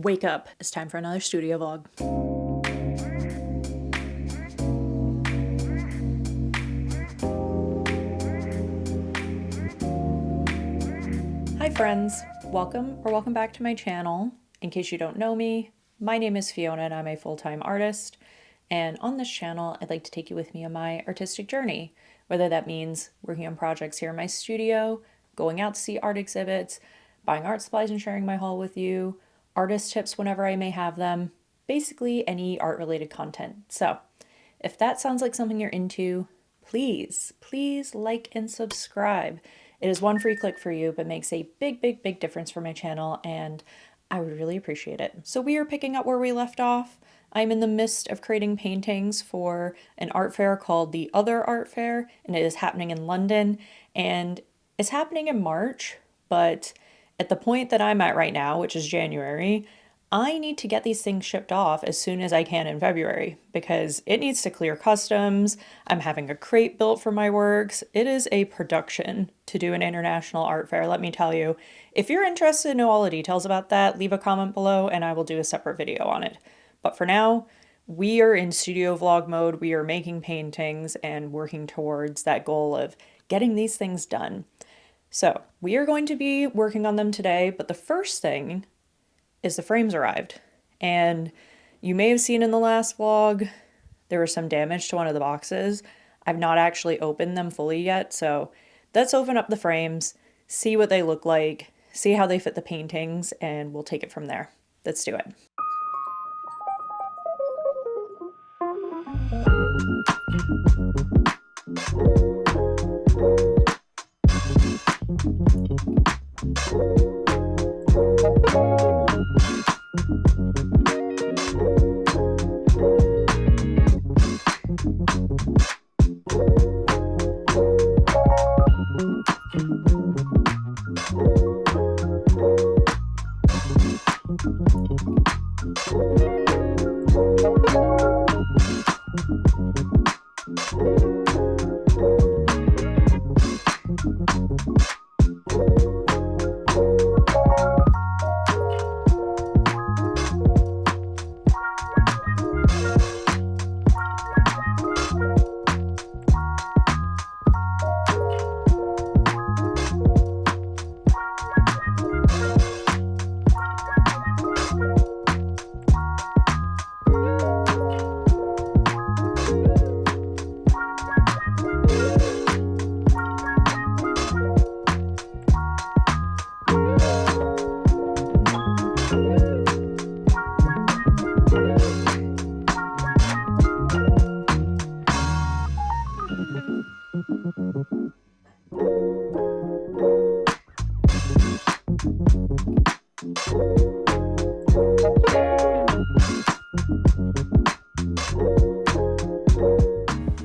Wake up, it's time for another studio vlog. Hi friends, welcome back to my channel. In case you don't know me, my name is Fiona and I'm a full-time artist. And on this channel, I'd like to take you with me on my artistic journey, whether that means working on projects here in my studio, going out to see art exhibits, buying art supplies and sharing my haul with you, artist tips whenever I may have them, basically any art-related content. So if that sounds like something you're into, please like and subscribe. It is one free click for you, but makes a big difference for my channel, and I would really appreciate it. So we are picking up where we left off. I'm in the midst of creating paintings for an art fair called the Other Art Fair, and it is happening in London, and it's happening in March, but at the point that I'm at right now, which is January, I need to get these things shipped off as soon as I can in February because it needs to clear customs. I'm having a crate built for my works. It is a production to do an international art fair, let me tell you. If you're interested to know all the details about that, leave a comment below and I will do a separate video on it. But for now, we are in studio vlog mode. We are making paintings and working towards that goal of getting these things done. So we are going to be working on them today, but the first thing is the frames arrived. And you may have seen in the last vlog, there was some damage to one of the boxes. I've not actually opened them fully yet, so let's open up the frames, see what they look like, see how they fit the paintings, and we'll take it from there. Let's do it.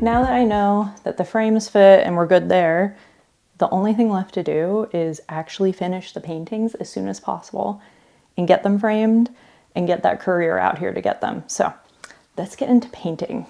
Now that I know that the frames fit and we're good there, the only thing left to do is actually finish the paintings as soon as possible and get them framed and get that courier out here to get them. So let's get into painting.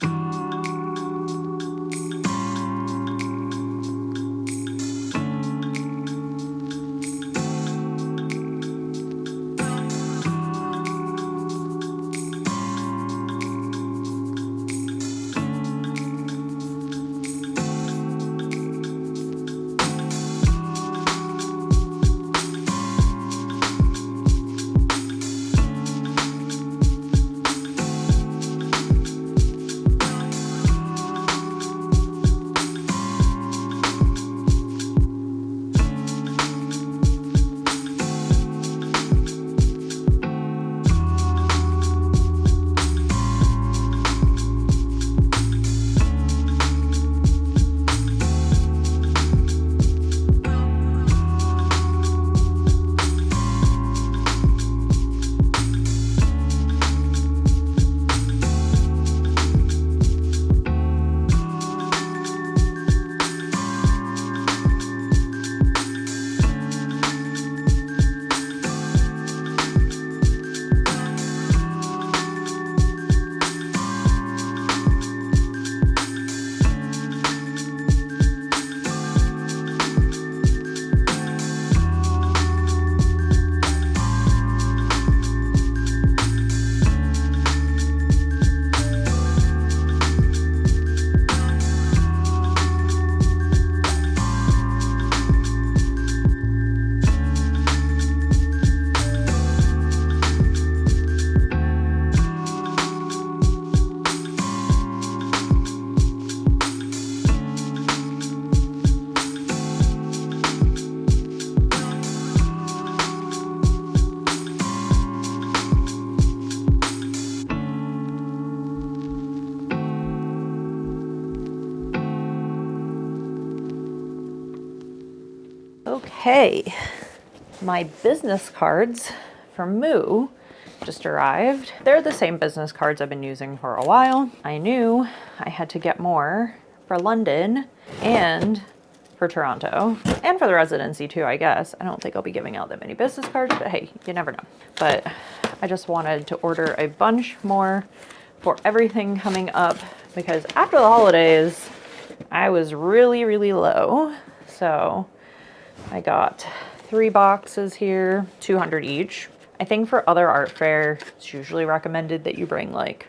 Okay, my business cards from Moo just arrived. They're the same business cards I've been using for a while. I knew I had to get more for London and for Toronto and for the residency too, I guess. I don't think I'll be giving out that many business cards, but hey, you never know. But I just wanted to order a bunch more for everything coming up because after the holidays, I was really, really low. So I got 3 boxes here, 200 each. I think for other art fair, it's usually recommended that you bring like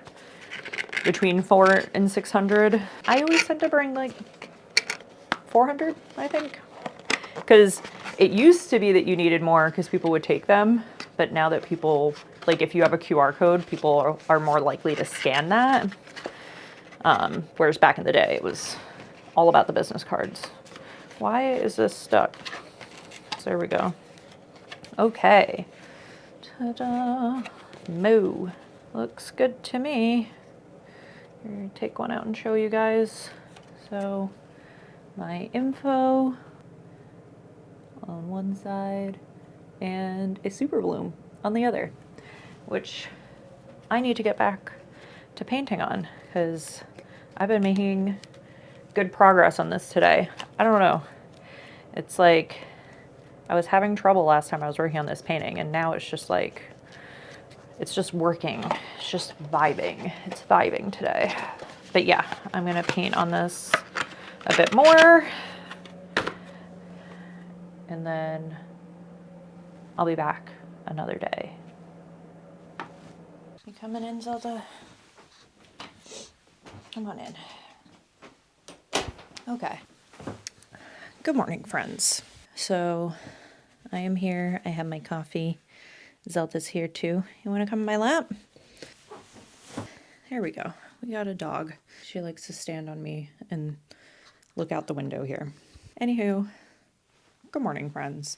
between 400 and 600. I always tend to bring like 400, I think. Because it used to be that you needed more because people would take them. But now that people, like if you have a QR code, people are more likely to scan that. Whereas back in the day, it was all about the business cards. Why is this stuck? So there we go. Okay. Ta-da. Moo. Looks good to me. Here, take one out and show you guys. So my info on one side and a super bloom on the other, which I need to get back to painting on because I've been making good progress on this today. I don't know. It's like I was having trouble last time I was working on this painting, and now it's just like, it's just working. It's just vibing. It's vibing today. But yeah, I'm going to paint on this a bit more. And then I'll be back another day. You coming in, Zelda? Come on in. Okay. Good morning, friends. So I am here. I have my coffee. Zelda's here too. You want to come in my lap? There we go. We got a dog. She likes to stand on me and look out the window here. Anywho, good morning, friends.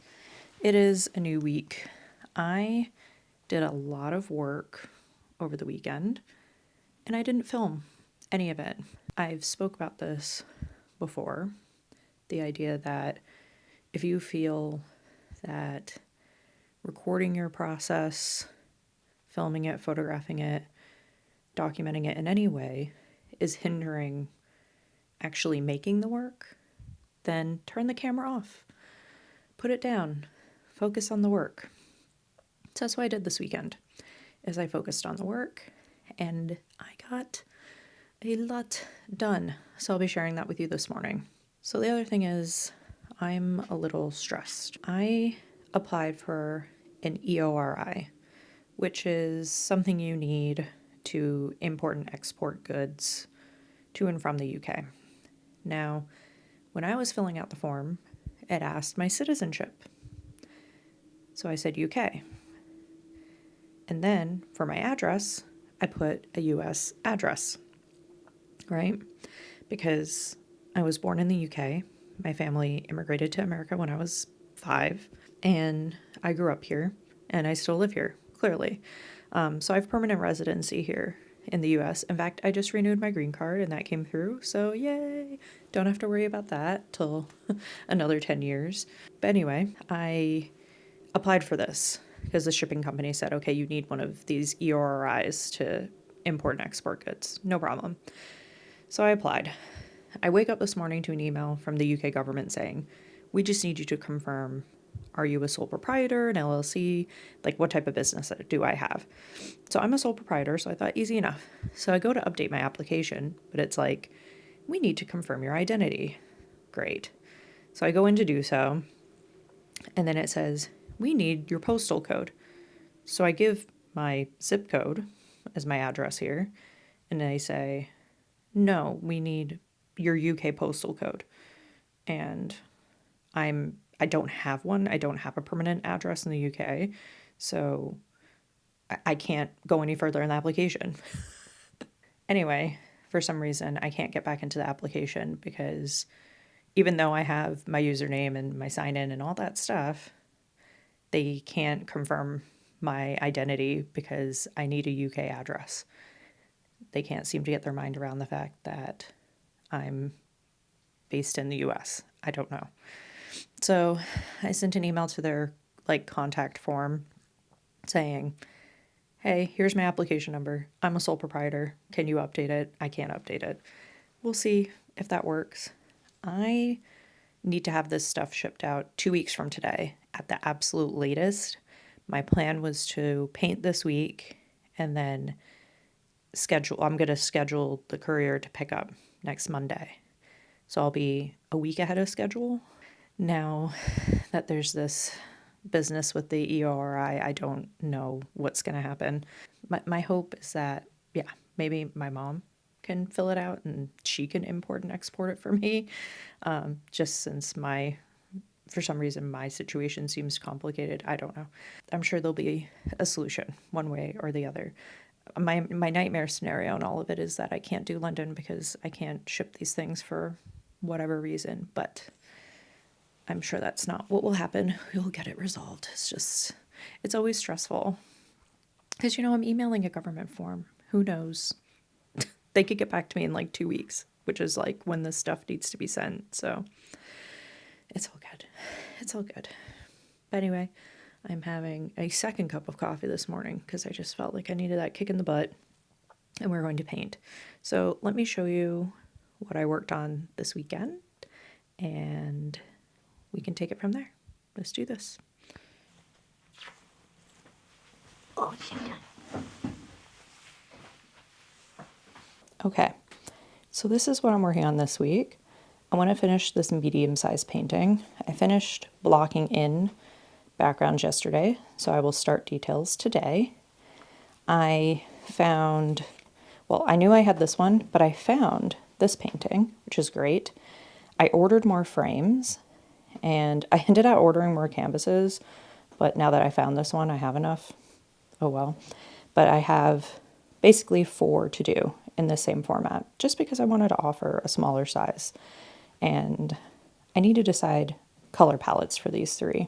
It is a new week. I did a lot of work over the weekend and I didn't film any of it. I've spoke about this before. The idea that if you feel that recording your process, filming it, photographing it, documenting it in any way is hindering actually making the work, then turn the camera off. Put it down. Focus on the work. So that's what I did this weekend, is I focused on the work and I got a lot done. So I'll be sharing that with you this morning. So the other thing is I'm a little stressed. I applied for an EORI, which is something you need to import and export goods to and from the UK. Now, when I was filling out the form, it asked my citizenship. So I said UK. And then for my address, I put a US address, right? Because I was born in the UK. My family immigrated to America when I was 5, and I grew up here, and I still live here, clearly. So I have permanent residency here in the US. In fact, I just renewed my green card, and that came through, so yay! Don't have to worry about that till another 10 years. But anyway, I applied for this because the shipping company said, okay, you need one of these EORIs to import and export goods. No problem. So I applied. I wake up this morning to an email from the UK government saying, we just need you to confirm, are you a sole proprietor, an LLC? Like, what type of business do I have? So I'm a sole proprietor, so I thought easy enough. So I go to update my application, but it's like, we need to confirm your identity. Great. So I go in to do so, and then it says, we need your postal code. So I give my zip code as my address here, and they say, no, we need your UK postal code. And I don't have one. I don't have a permanent address in the UK. So I can't go any further in the application. Anyway, for some reason, I can't get back into the application because even though I have my username and my sign in and all that stuff, they can't confirm my identity because I need a UK address. They can't seem to get their mind around the fact that I'm based in the US. I don't know. So I sent an email to their contact form saying, hey, here's my application number. I'm a sole proprietor. Can you update it? I can't update it. We'll see if that works. I need to have this stuff shipped out 2 weeks from today at the absolute latest. My plan was to paint this week and then I'm going to schedule the courier to pick up next Monday. So I'll be a week ahead of schedule. Now that there's this business with the EORI, I don't know what's going to happen. My hope is that, maybe my mom can fill it out and she can import and export it for me. Just since for some reason, my situation seems complicated. I don't know. I'm sure there'll be a solution one way or the other. My nightmare scenario in all of it is that I can't do London because I can't ship these things for whatever reason, but I'm sure that's not what will happen. We'll get it resolved. It's always stressful because, I'm emailing a government form. Who knows? They could get back to me in 2 weeks, which is when this stuff needs to be sent. So it's all good. It's all good. But anyway, I'm having a second cup of coffee this morning because I just felt like I needed that kick in the butt, and we're going to paint. So let me show you what I worked on this weekend, and we can take it from there. Let's do this. Oh, okay, so this is what I'm working on this week. I want to finish this medium-sized painting. I finished blocking in backgrounds yesterday, so I will start details today. I knew I had this one, but I found this painting, which is great. I ordered more frames, and I ended up ordering more canvases, but now that I found this one, I have enough. Oh well. But I have basically 4 to do in the same format, just because I wanted to offer a smaller size. And I need to decide color palettes for these 3.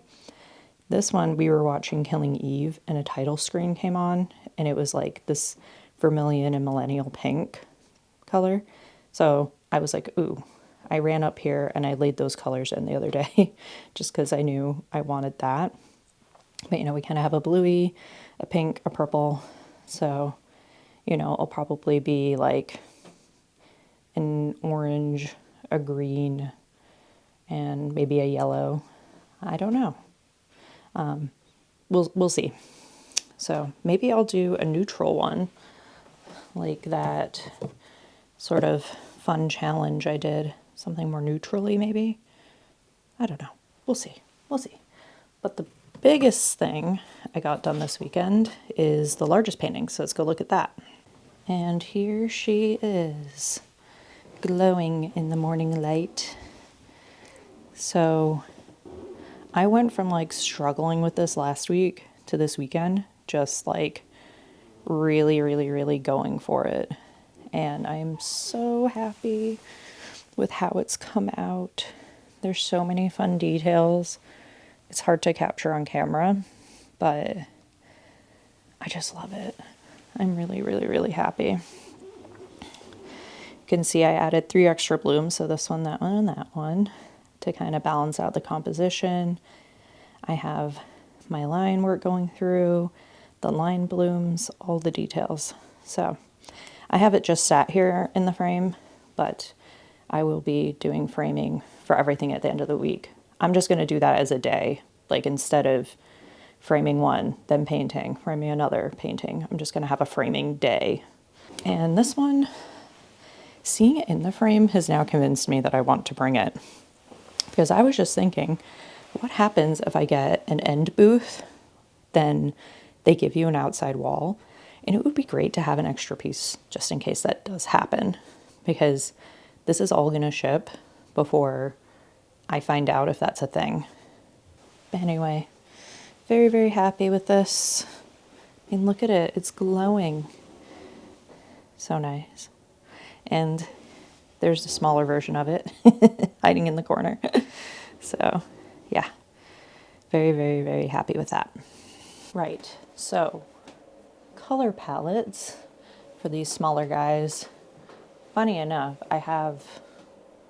This one, we were watching Killing Eve, and a title screen came on, and it was this vermilion and millennial pink color. So I was like, ooh. I ran up here and I laid those colors in the other day just because I knew I wanted that. But, we kind of have a bluey, a pink, a purple. So, it'll probably be an orange, a green, and maybe a yellow. I don't know. We'll see. So maybe I'll do a neutral one, like that sort of fun challenge I did. Something more neutrally, maybe. I don't know. We'll see. We'll see. But the biggest thing I got done this weekend is the largest painting. So let's go look at that. And here she is, glowing in the morning light. So I went from struggling with this last week to this weekend, just really, really, really going for it. And I'm so happy with how it's come out. There's so many fun details. It's hard to capture on camera, but I just love it. I'm really, really, really happy. You can see I added 3 extra blooms, so this one, that one, and that one, to kind of balance out the composition. I have my line work going through, the line blooms, all the details. So I have it just sat here in the frame, but I will be doing framing for everything at the end of the week. I'm just going to do that as a day, instead of framing one, then painting, framing another, painting. I'm just going to have a framing day. And this one, seeing it in the frame has now convinced me that I want to bring it. Because I was just thinking, what happens if I get an end booth, then they give you an outside wall, and it would be great to have an extra piece just in case that does happen, because this is all going to ship before I find out if that's a thing. But anyway, very, very happy with this. I mean, look at it. It's glowing. So nice. And there's a smaller version of it hiding in the corner. So, yeah. Very, very, very happy with that. Right. So, color palettes for these smaller guys. Funny enough, I have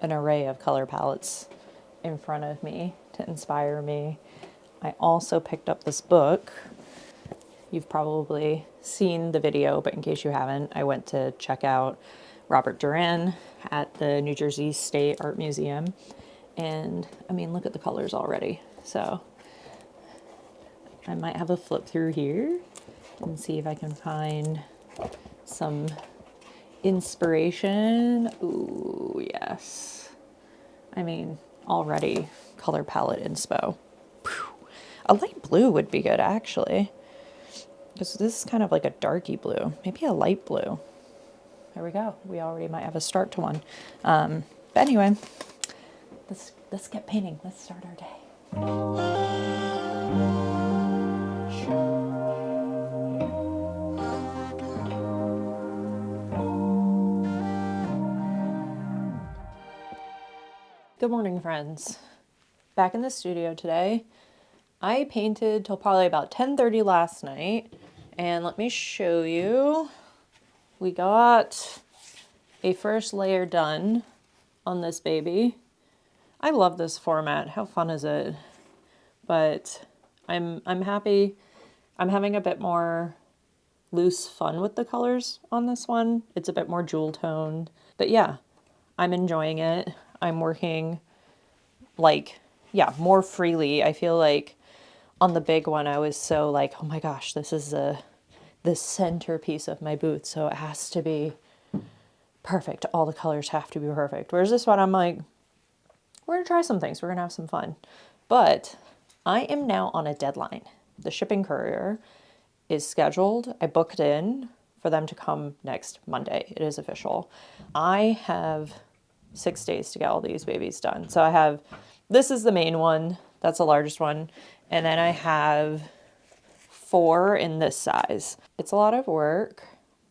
an array of color palettes in front of me to inspire me. I also picked up this book. You've probably seen the video, but in case you haven't, I went to check out Robert Duran at the New Jersey State Art Museum. And I mean, look at the colors already. So I might have a flip through here and see if I can find some inspiration. Ooh, yes. I mean, already color palette inspo. A light blue would be good, actually. Because this is kind of like a darky blue. Maybe a light blue. There we go. We already might have a start to one. But anyway, let's get painting. Let's start our day. Good morning, friends. Back in the studio today. I painted till probably about 10:30 last night, and let me show you. We got a first layer done on this baby. I love this format. How fun is it? But I'm happy. I'm having a bit more loose fun with the colors on this one. It's a bit more jewel toned. But yeah, I'm enjoying it. I'm working more freely. I feel like on the big one, I was so like, oh my gosh, this is the centerpiece of my booth, so it has to be perfect. All the colors have to be perfect. Whereas this one, I'm like, we're gonna try some things. We're gonna have some fun. But I am now on a deadline. The shipping courier is scheduled. I booked in for them to come next Monday. It is official. I have 6 days to get all these babies done. So this is the main one. That's the largest one. And then I have 4 in this size. It's a lot of work,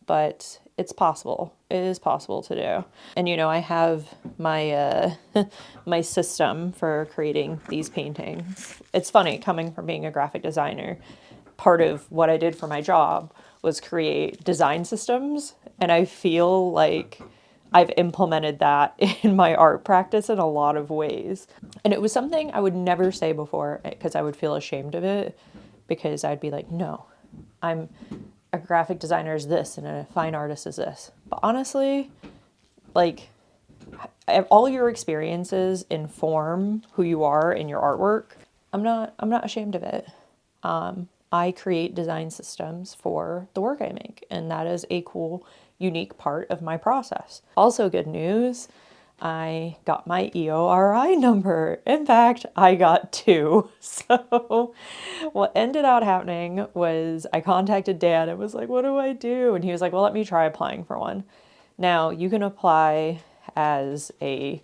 but it's possible. It is possible to do. And I have my my system for creating these paintings. It's funny, coming from being a graphic designer, part of what I did for my job was create design systems, and I feel like I've implemented that in my art practice in a lot of ways. And it was something I would never say before because I would feel ashamed of it, because I'd be like, no, I'm a graphic designer is this and a fine artist is this. But honestly, like, all your experiences inform who you are in your artwork. I'm not ashamed of it. I create design systems for the work I make, and that is a cool, unique part of my process. Also good news, I got my EORI number. In fact, I got 2. So what ended up happening was I contacted Dan and was like, what do I do? And he was like, well, let me try applying for one. Now you can apply as a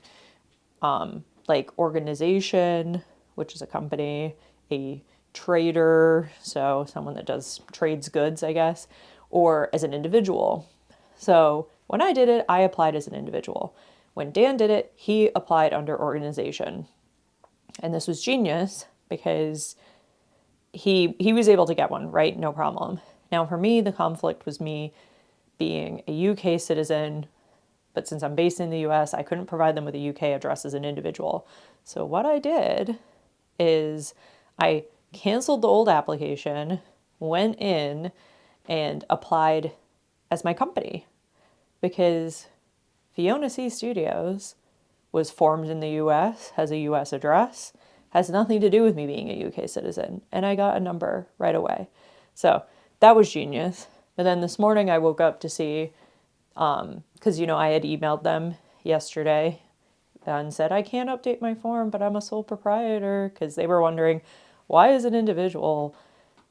organization, which is a company, a trader, so someone that trades goods, I guess, or as an individual. So when I did it, I applied as an individual. When Dan did it, he applied under organization. And this was genius because he was able to get one, right? No problem. Now for me, the conflict was me being a UK citizen, but since I'm based in the US, I couldn't provide them with a UK address as an individual. So what I did is I canceled the old application, went in and applied as my company, because Fiona C Studios was formed in the US, has a US address, has nothing to do with me being a UK citizen. And I got a number right away. So that was genius. And then this morning I woke up to see, because, I had emailed them yesterday and said, I can't update my form, but I'm a sole proprietor, because they were wondering, why is an individual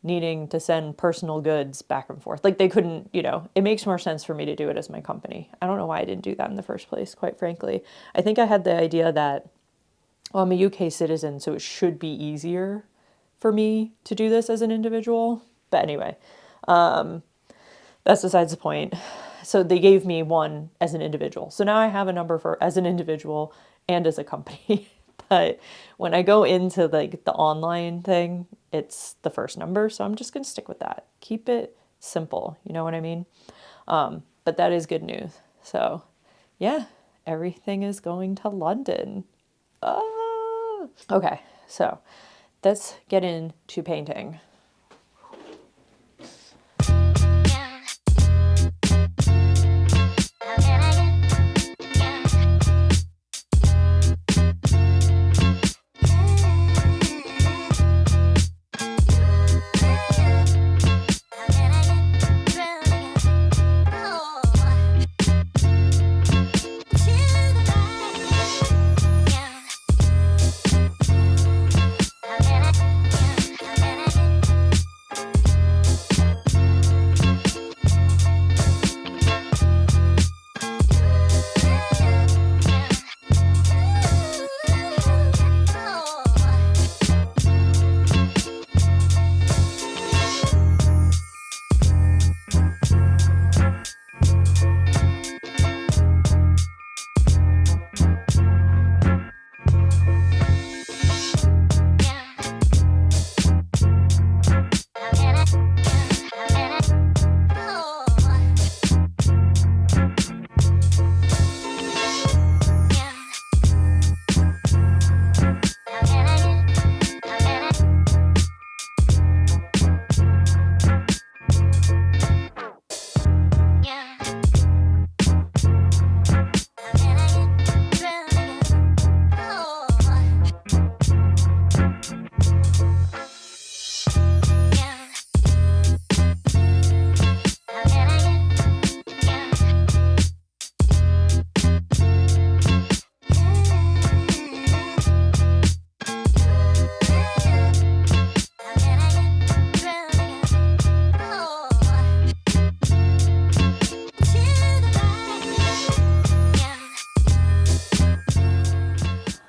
needing to send personal goods back and forth? Like, they couldn't, it makes more sense for me to do it as my company. I don't know why I didn't do that in the first place, quite frankly. I think I had the idea that, well, I'm a UK citizen, so it should be easier for me to do this as an individual. But anyway, that's besides the point. So they gave me one as an individual. So now I have a number for as an individual and as a company. But when I go into the online thing, it's the first number. So I'm just going to stick with that. Keep it simple. You know what I mean? But that is good news. So yeah, everything is going to London. Okay. So let's get into painting.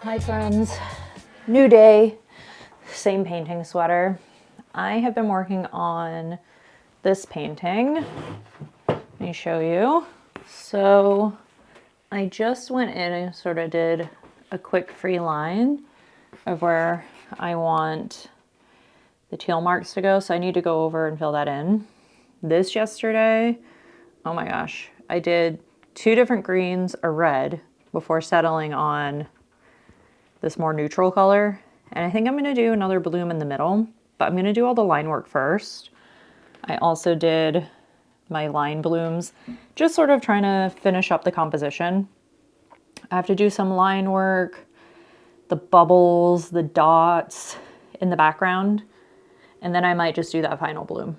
Hi friends, new day, same painting sweater. I have been working on this painting. Let me show you. So I just went in and sort of did a quick free line of where I want the teal marks to go. So I need to go over and fill that in. This yesterday, oh my gosh, I did 2 different greens, a red, before settling on this more neutral color. And I think I'm gonna do another bloom in the middle, but I'm gonna do all the line work first. I also did my line blooms, just sort of trying to finish up the composition. I have to do some line work, the bubbles, the dots in the background, and then I might just do that final bloom.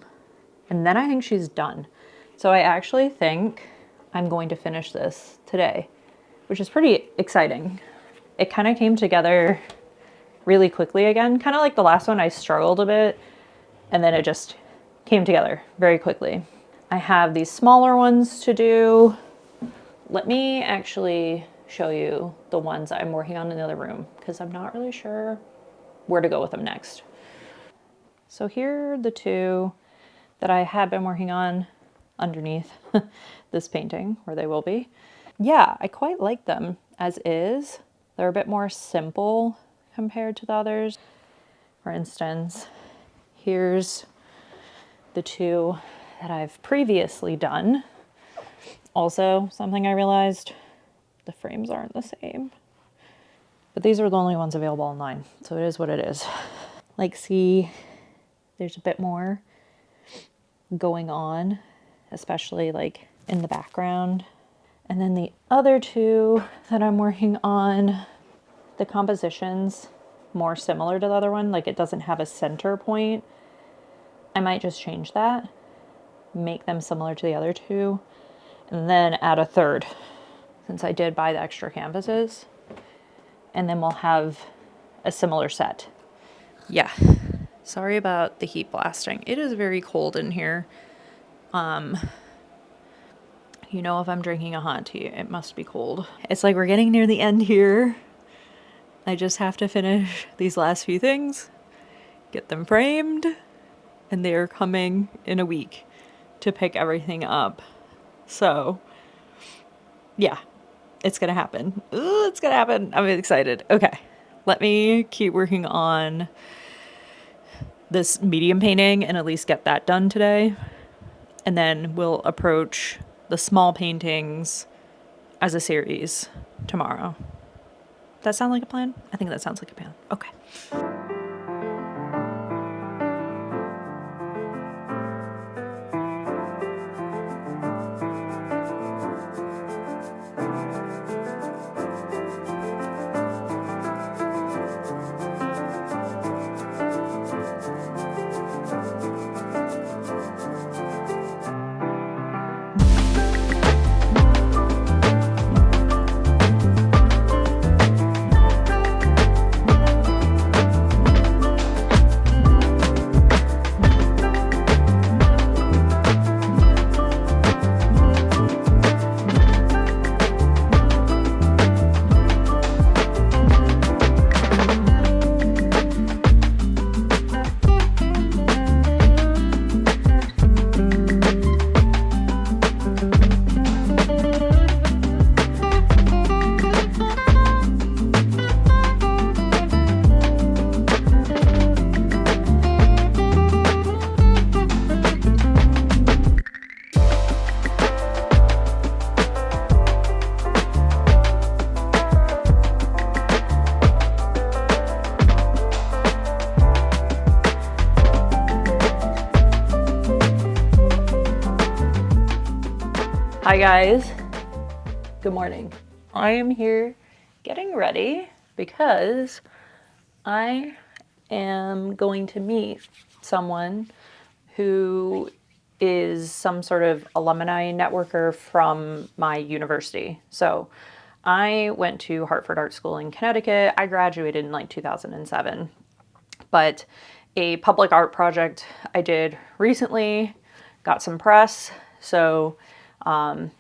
And then I think she's done. So I actually think I'm going to finish this today, which is pretty exciting. It kind of came together really quickly again, kind of like the last one. I struggled a bit and then it just came together very quickly. I have these smaller ones to do. Let me actually show you the ones I'm working on in the other room because I'm not really sure where to go with them next. So here are the 2 that I have been working on underneath this painting, where they will be. Yeah, I quite like them as is. They're a bit more simple compared to the others. For instance, here's the 2 that I've previously done. Also, something I realized, the frames aren't the same. But these are the only ones available online, so it is what it is. Like, see, there's a bit more going on, especially like in the background. And then the other 2 that I'm working on, the composition's more similar to the other one. Like, it doesn't have a center point. I might just change that, make them similar to the other 2, and then add a third, since I did buy the extra canvases. And then we'll have a similar set. Yeah, sorry about the heat blasting. It is very cold in here. You know, if I'm drinking a hot tea, it must be cold. It's like we're getting near the end here. I just have to finish these last few things, get them framed, and they are coming in a week to pick everything up. So, yeah, it's gonna happen. Ooh, it's gonna happen. I'm excited. Okay, let me keep working on this medium painting and at least get that done today. And then we'll approach the small paintings as a series tomorrow. That sound like a plan? I think that sounds like a plan. Okay. Hi guys, good morning. I am here getting ready because I am going to meet someone who is some sort of alumni networker from my university. So I went to Hartford Art School in Connecticut. I graduated in like 2007, but a public art project I did recently got some press. So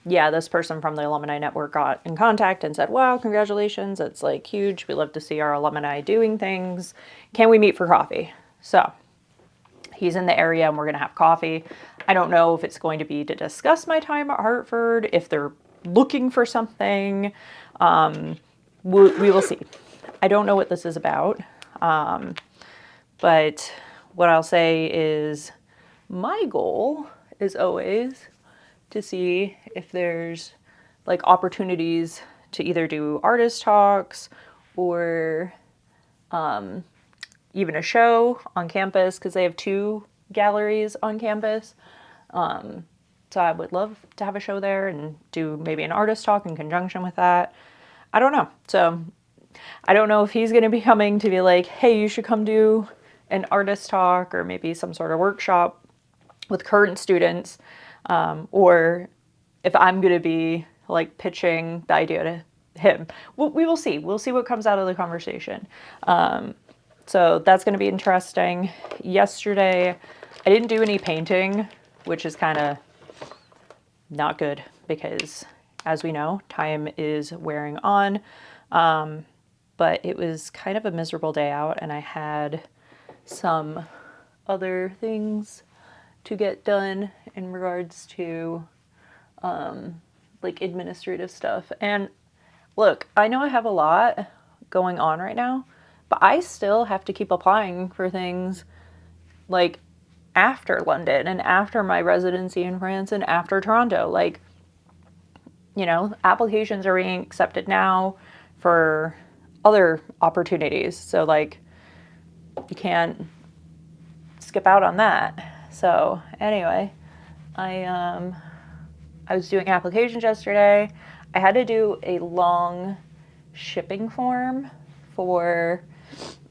yeah, this person from the alumni network got in contact and said, wow, congratulations. It's like huge. We love to see our alumni doing things. Can we meet for coffee? So he's in the area and we're going to have coffee. I don't know if it's going to be to discuss my time at Hartford, if they're looking for something. We will see. I don't know what this is about. But what I'll say is my goal is always to see if there's like opportunities to either do artist talks or even a show on campus, because they have 2 galleries on campus. So I would love to have a show there and do maybe an artist talk in conjunction with that. I don't know. So I don't know if he's going to be coming to be like, hey, you should come do an artist talk or maybe some sort of workshop with current students, or if I'm going to be like pitching the idea to him. We will see. We'll see what comes out of the conversation. So that's going to be interesting. Yesterday, I didn't do any painting, which is kind of not good because, as we know, time is wearing on. But it was kind of a miserable day out, and I had some other things to get done in regards to like administrative stuff. And look, I know I have a lot going on right now, but I still have to keep applying for things like after London and after my residency in France and after Toronto. Like, you know, applications are being accepted now for other opportunities. So like you can't skip out on that. So anyway, I was doing applications yesterday. I had to do a long shipping form for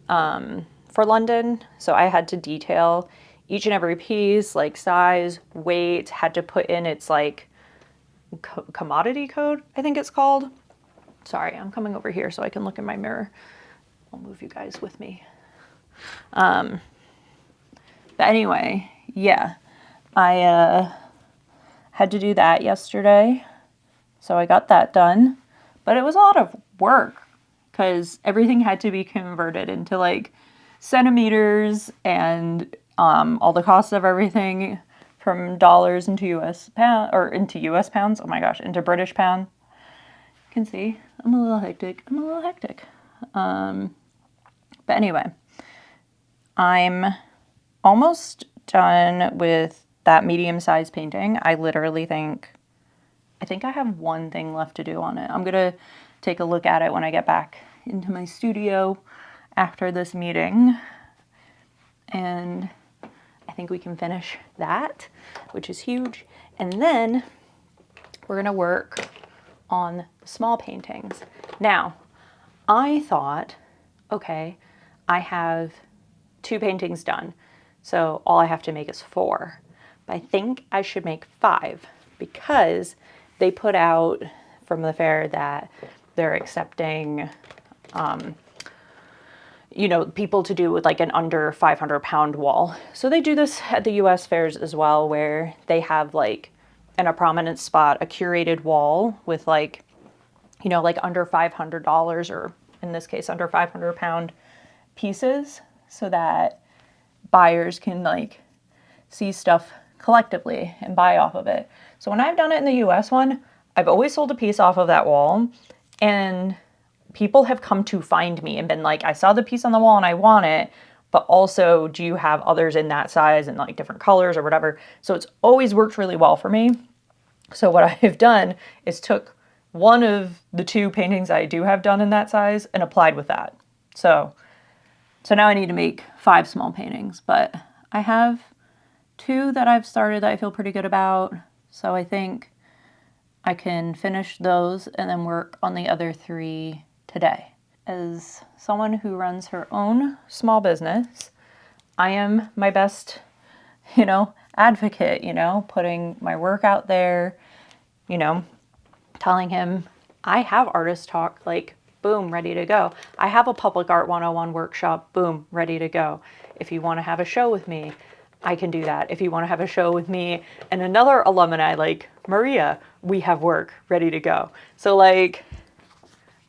London. So I had to detail each and every piece, like size, weight, had to put in its like commodity code, I think it's called. Sorry, I'm coming over here so I can look in my mirror. I'll move you guys with me. But anyway, yeah, I had to do that yesterday. So I got that done. But it was a lot of work because everything had to be converted into like centimeters and all the costs of everything from dollars into US pound or into US pounds. Oh my gosh, into British pound. You can see I'm a little hectic. But anyway, I'm almost done with that medium-sized painting. I think I have one thing left to do on it. I'm gonna take a look at it when I get back into my studio after this meeting. And I think we can finish that, which is huge. And then we're gonna work on the small paintings. Now, I thought, okay, I have 2 paintings done, so all I have to make is 4. But I think I should make 5 because they put out from the fair that they're accepting, you know, people to do with like an under 500-pound wall. So they do this at the US fairs as well, where they have like in a prominent spot a curated wall with like, you know, like under $500 or in this case under 500-pound pieces, so that buyers can like see stuff collectively and buy off of it. So when I've done it in the US one, I've always sold a piece off of that wall, and people have come to find me and been like, I saw the piece on the wall and I want it, but also do you have others in that size and like different colors or whatever? So it's always worked really well for me. So what I've done is took one of the 2 paintings I do have done in that size and applied with that. So now I need to make 5 small paintings, but I have 2 that I've started that I feel pretty good about. So I think I can finish those and then work on the other 3 today. As someone who runs her own small business, I am my best, advocate, putting my work out there, telling him I have artist talk, like, boom, ready to go. I have a public art 101 workshop, boom, ready to go. If you want to have a show with me, I can do that. If you want to have a show with me and another alumni like Maria, we have work ready to go. So like,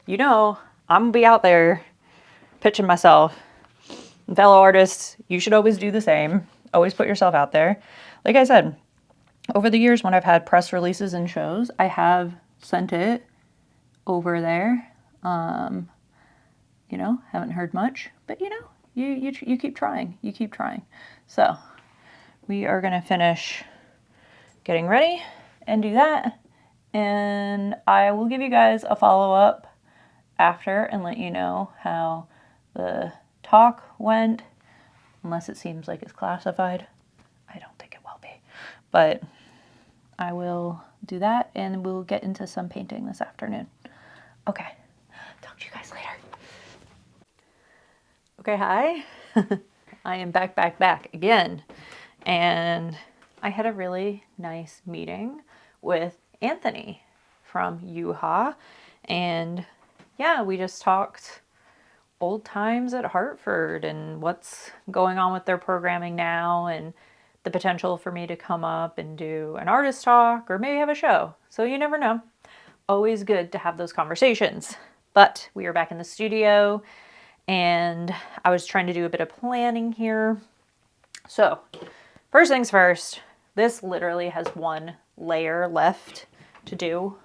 I'm gonna be out there pitching myself. Fellow artists, you should always do the same. Always put yourself out there. Like I said, over the years when I've had press releases and shows, I have sent it over there. Haven't heard much, but you keep trying. You keep trying. So we are going to finish getting ready and do that. And I will give you guys a follow-up after and let you know how the talk went, unless it seems like it's classified. I don't think it will be, but I will do that and we'll get into some painting this afternoon. Okay, talk to you guys later. Okay, hi. I am back again. And I had a really nice meeting with Anthony from UHA. And yeah, we just talked old times at Hartford and what's going on with their programming now and the potential for me to come up and do an artist talk or maybe have a show. So you never know. Always good to have those conversations. But we are back in the studio and I was trying to do a bit of planning here. So first things first, this literally has one layer left to do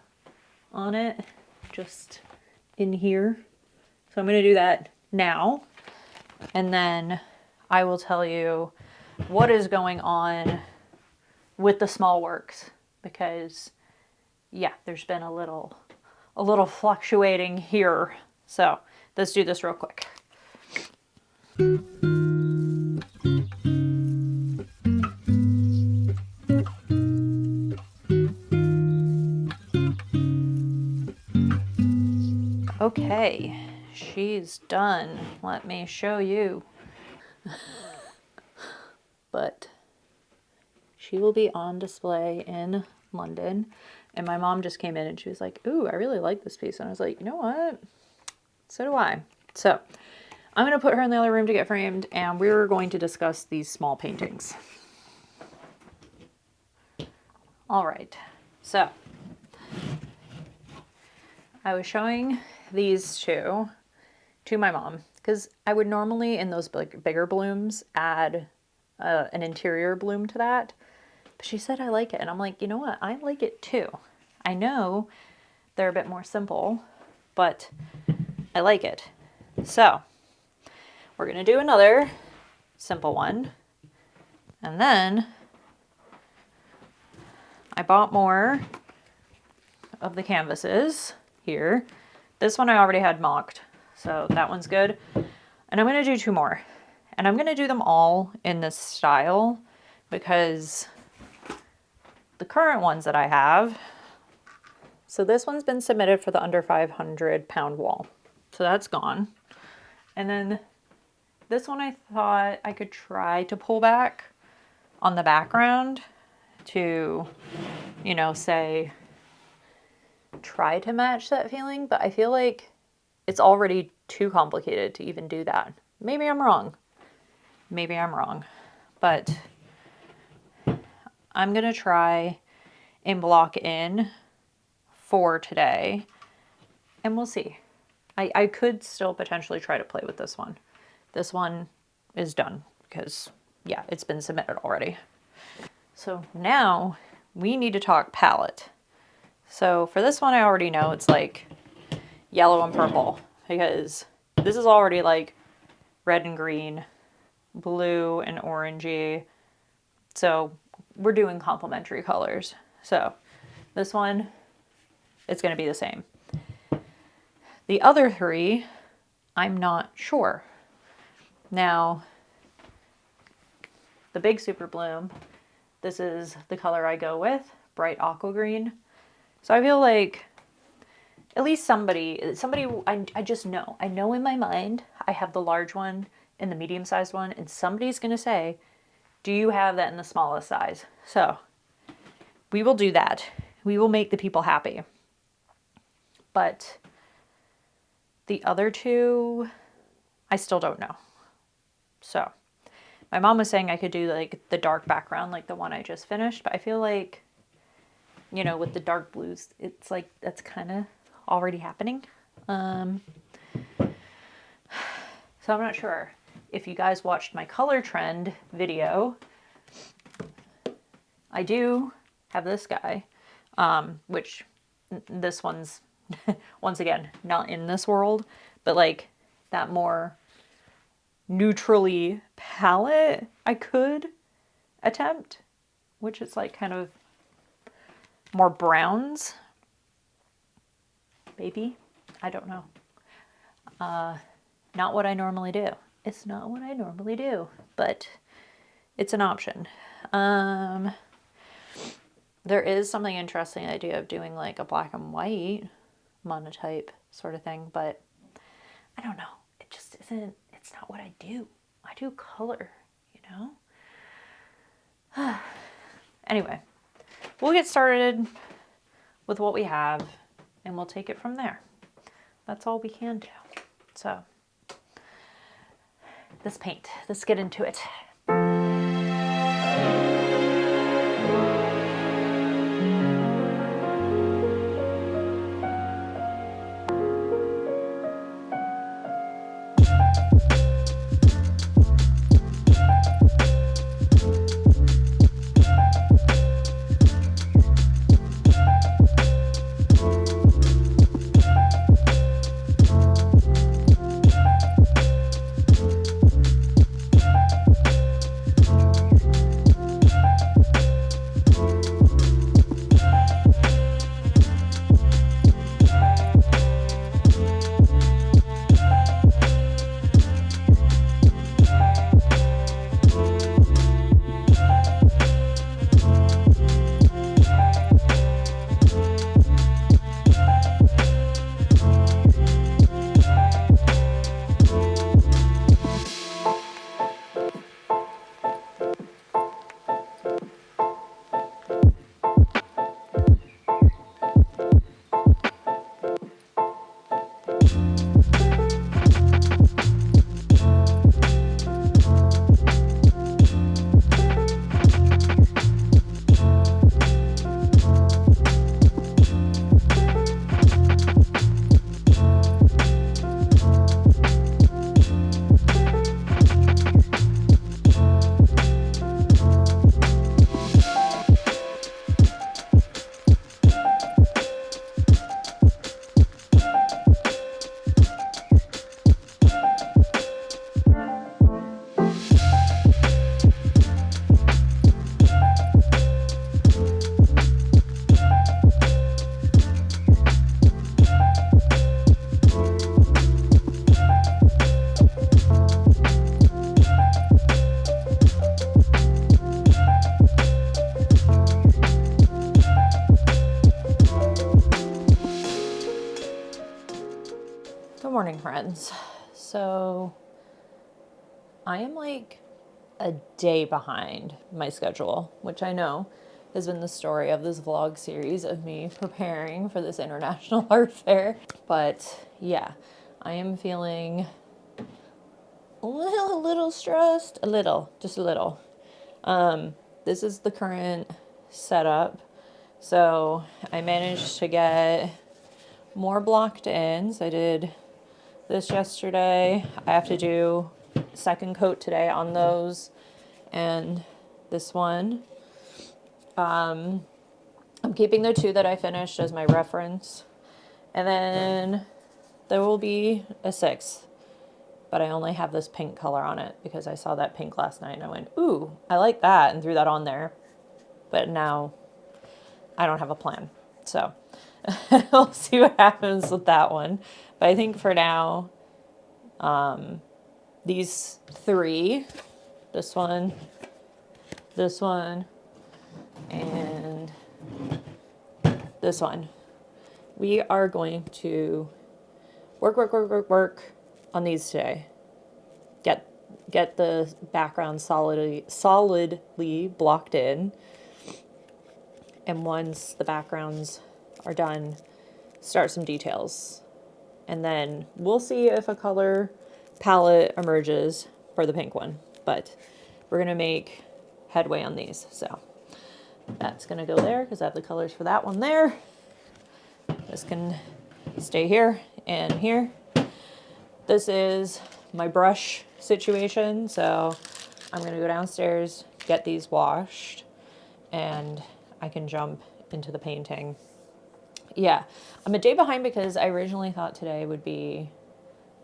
on it, just in here. So I'm going to do that now. And then I will tell you what is going on with the small works because yeah, there's been a little fluctuating here. So let's do this real quick. Okay, she's done. Let me show you. But she will be on display in London. And my mom just came in and she was like, ooh, I really like this piece. And I was like, you know what? So do I. So I'm going to put her in the other room to get framed and we're going to discuss these small paintings. All right. So I was showing these two to my mom because I would normally in those bigger blooms add an interior bloom to that. But she said I like it. And I'm like, you know what? I like it too. I know they're a bit more simple, but I like it. So we're going to do another simple one. And then I bought more of the canvases here. This one I already had mocked, so that one's good. And I'm going to do 2 more. And I'm going to do them all in this style because the current ones that I have, so this one's been submitted for the under 500 pound wall. So that's gone. And then this one I thought I could try to pull back on the background to, say, try to match that feeling. But I feel like it's already too complicated to even do that. Maybe I'm wrong. Maybe I'm wrong. But I'm going to try and block in for today. And we'll see. I could still potentially try to play with this one. This one is done because, yeah, it's been submitted already. So now we need to talk palette. So for this one, I already know it's like yellow and purple because this is already like red and green, blue and orangey. So we're doing complementary colors. So this one, it's going to be the same. The other 3, I'm not sure. Now, the big super bloom, this is the color I go with, bright aqua green. So I feel like at least somebody, I just know. I know in my mind I have the large one and the medium-sized one, and somebody's going to say, do you have that in the smallest size? So we will do that. We will make the people happy. But the other two, I still don't know. So my mom was saying I could do like the dark background, like the one I just finished, but I feel like, you know, with the dark blues, it's like that's kind of already happening. So I'm not sure if you guys watched my color trend video. I do have this guy, which this one's, once again, not in this world, but like that more neutrally palette I could attempt, which is like kind of more browns, maybe. I don't know. Not what I normally do. It's not what I normally do, but it's an option. There is something interesting idea of doing like a black and white monotype sort of thing, but I don't know. It just isn't, it's not what I do. I do color, you know? Anyway, we'll get started with what we have and we'll take it from there. That's all we can do. So, this paint, let's get into it. Good morning, friends. So I am like a day behind my schedule, which I know has been the story of this vlog series of me preparing for this international art fair. But yeah, I am feeling a little stressed, just a little. This is the current setup. So I managed to get more blocked in. So I did this yesterday. I have to do second coat today on those and this one. I'm keeping the two that I finished as my reference, and then there will be a sixth, but I only have this pink color on it because I saw that pink last night and I went, ooh, I like that, and threw that on there. But now I don't have a plan, so we'll see what happens with that one. But I think for now, these three, this one, and this one. We are going to work on these today. Get the background solidly blocked in. And once the backgrounds are done, start some details. And then we'll see if a color palette emerges for the pink one. But we're going to make headway on these. So that's going to go there because I have the colors for that one there. This can stay here and here. This is my brush situation. So I'm going to go downstairs, get these washed, and I can jump into the painting. Yeah, I'm a day behind because I originally thought today would be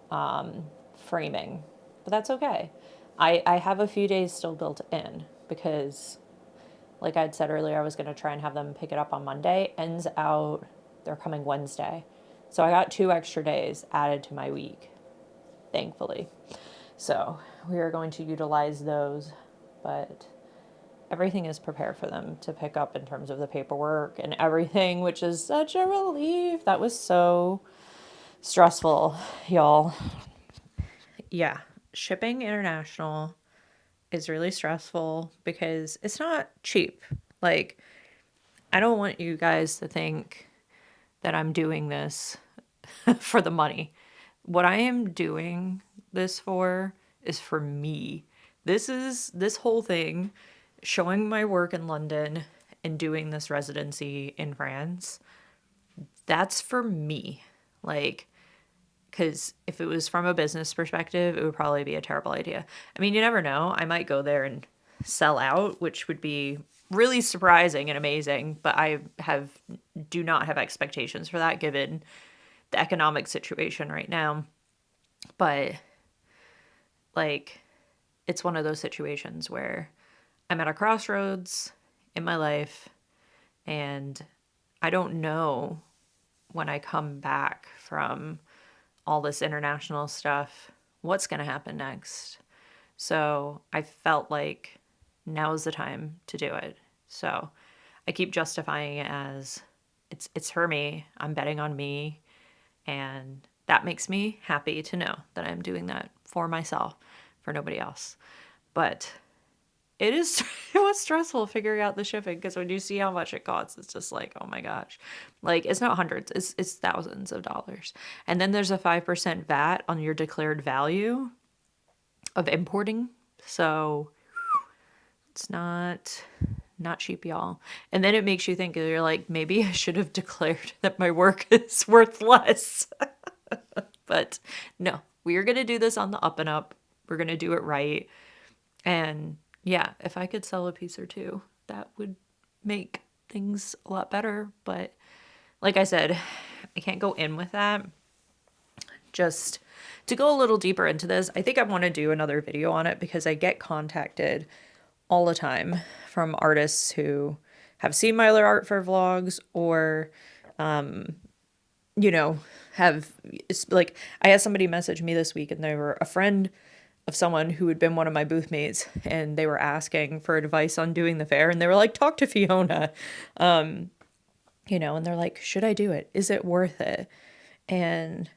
framing, but that's okay. I have a few days still built in because, like I'd said earlier, I was going to try and have them pick it up on Monday. Ends out, they're coming Wednesday. So I got 2 extra days added to my week, thankfully. So we are going to utilize those, but everything is prepared for them to pick up in terms of the paperwork and everything, which is such a relief. That was so stressful, y'all. Yeah, shipping international is really stressful because it's not cheap. Like, I don't want you guys to think that I'm doing this for the money. What I am doing this for is for me. This whole thing, showing my work in London and doing this residency in France, that's for me. Like, because if it was from a business perspective, it would probably be a terrible idea. I mean, you never know. I might go there and sell out, which would be really surprising and amazing, but do not have expectations for that given the economic situation right now. But like, it's one of those situations where I'm at a crossroads in my life and I don't know when I come back from all this international stuff what's going to happen next. So I felt like now is the time to do it. So I keep justifying it as it's for me. I'm betting on me. And that makes me happy to know that I'm doing that for myself, for nobody else. But it was stressful figuring out the shipping because when you see how much it costs, it's just like, oh my gosh. Like, it's not hundreds, it's thousands of dollars. And then there's a 5% VAT on your declared value of importing. So it's not cheap, y'all. And then it makes you think, you're like, maybe I should have declared that my work is worth less. But no, we are going to do this on the up and up. We're going to do it right. And yeah, if I could sell a piece or two, that would make things a lot better. But like I said, I can't go in with that. Just to go a little deeper into this, I think I want to do another video on it because I get contacted all the time from artists who have seen my other art for vlogs or, it's like I had somebody message me this week and they were a friend of someone who had been one of my booth mates and they were asking for advice on doing the fair and they were like, talk to Fiona, and they're like, should I do it? Is it worth it? And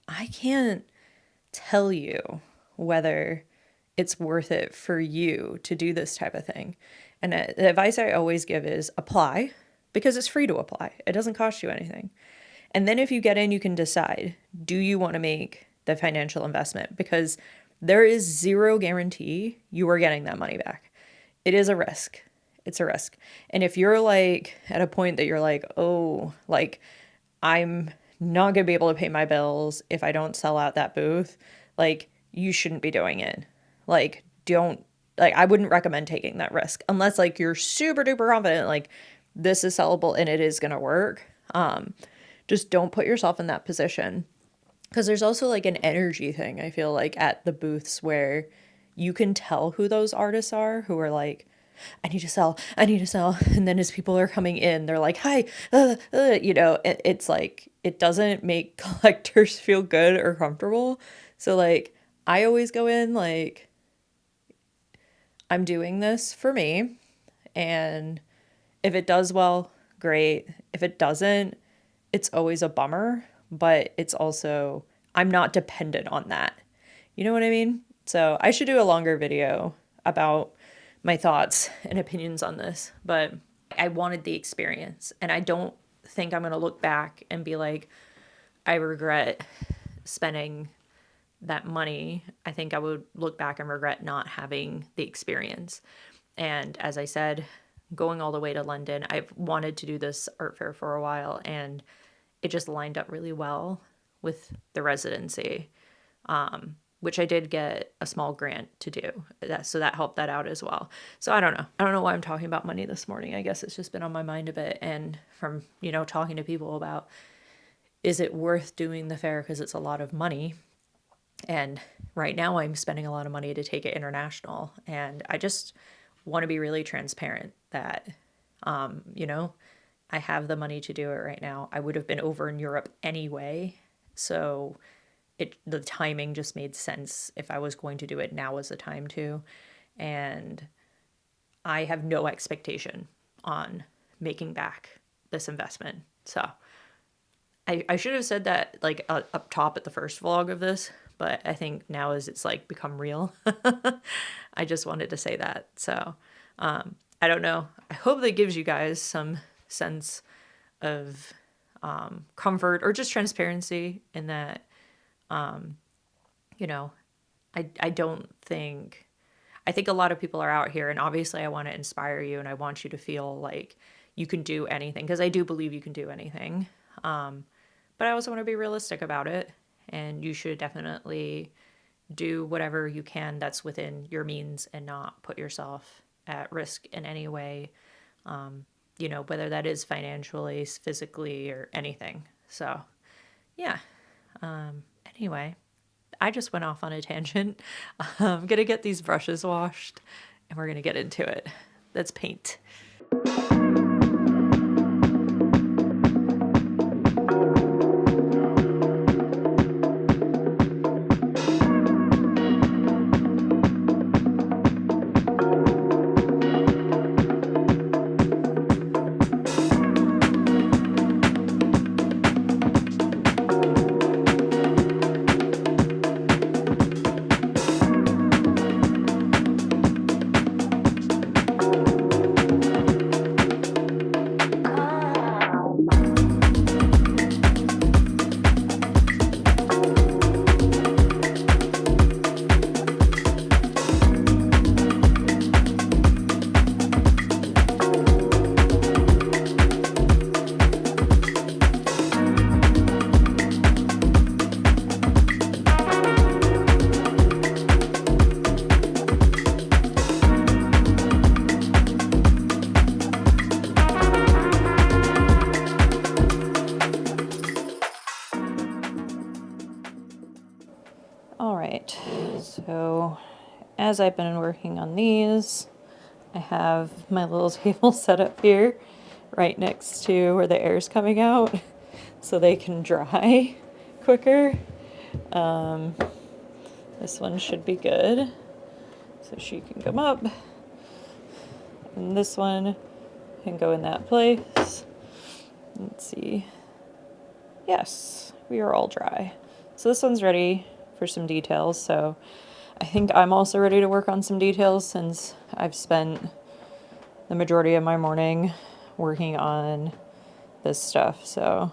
I can't tell you whether it's worth it for you to do this type of thing. And the advice I always give is apply because it's free to apply. It doesn't cost you anything. And then if you get in, you can decide, do you want to make the financial investment? Because there is zero guarantee you are getting that money back. It is a risk. It's a risk. And if you're like at a point that you're like, oh, like I'm not going to be able to pay my bills if I don't sell out that booth, like you shouldn't be doing it. Like, I wouldn't recommend taking that risk unless like you're super duper confident, like this is sellable and it is going to work. Just don't put yourself in that position. Because there's also like an energy thing, I feel like, at the booths where you can tell who those artists are who are like, I need to sell. And then as people are coming in, they're like, hi, it's like, it doesn't make collectors feel good or comfortable. So like, I always go in like, I'm doing this for me. And if it does well, great. If it doesn't, it's always a bummer, but it's also, I'm not dependent on that. You know what I mean? So I should do a longer video about my thoughts and opinions on this, but I wanted the experience, and I don't think I'm going to look back and be like, I regret spending that money. I think I would look back and regret not having the experience. And as I said, going all the way to London, I've wanted to do this art fair for a while, and it just lined up really well with the residency, which I did get a small grant to do. So that helped that out as well. So I don't know. I don't know why I'm talking about money this morning. I guess it's just been on my mind a bit. And from, talking to people about, is it worth doing the fair because it's a lot of money? And right now I'm spending a lot of money to take it international. And I just want to be really transparent that, I have the money to do it right now. I would have been over in Europe anyway. So the timing just made sense. If I was going to do it, now was the time to. And I have no expectation on making back this investment. So I should have said that like up top at the first vlog of this, but I think now as it's like become real, I just wanted to say that. So I don't know. I hope that gives you guys some sense of comfort or just transparency in that, I don't think, I think a lot of people are out here, and obviously I want to inspire you and I want you to feel like you can do anything, because I do believe you can do anything. But I also want to be realistic about it, and you should definitely do whatever you can that's within your means and not put yourself at risk in any way, whether that is financially, physically, or anything. So, yeah. Anyway, I just went off on a tangent. I'm going to get these brushes washed, and we're going to get into it. Let's paint. All right, so as I've been working on these, I have my little table set up here right next to where the air is coming out so they can dry quicker. This one should be good, so she can come up, and this one can go in that place. Let's see. Yes, we are all dry. So this one's ready for some details, so I think I'm also ready to work on some details since I've spent the majority of my morning working on this stuff, so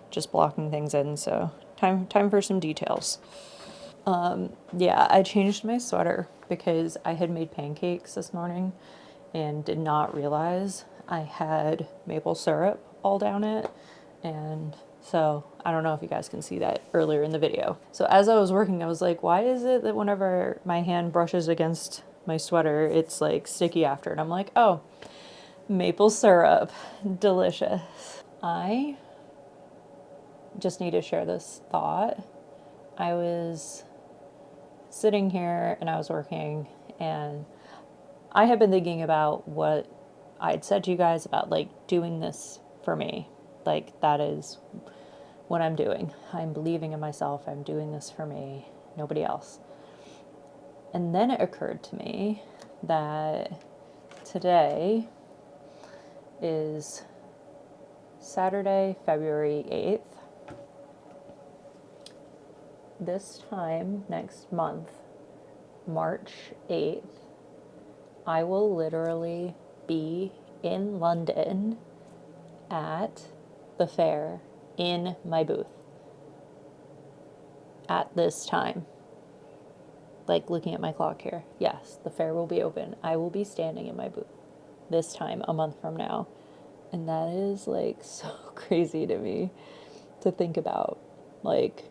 just blocking things in, so time for some details. Yeah, I changed my sweater because I had made pancakes this morning and did not realize I had maple syrup all down it, and so I don't know if you guys can see that earlier in the video. So as I was working, I was like, why is it that whenever my hand brushes against my sweater, it's like sticky after? And I'm like, oh, maple syrup, delicious. I just need to share this thought. I was sitting here and I was working, and I had been thinking about what I'd said to you guys about like doing this for me. Like that is what I'm doing. I'm believing in myself. I'm doing this for me, nobody else. And then it occurred to me that today is Saturday, February 8th. This time next month, March 8th, I will literally be in London at the fair in my booth at this time. Like looking at my clock here. Yes, the fair will be open. I will be standing in my booth this time a month from now. And that is like so crazy to me to think about. Like,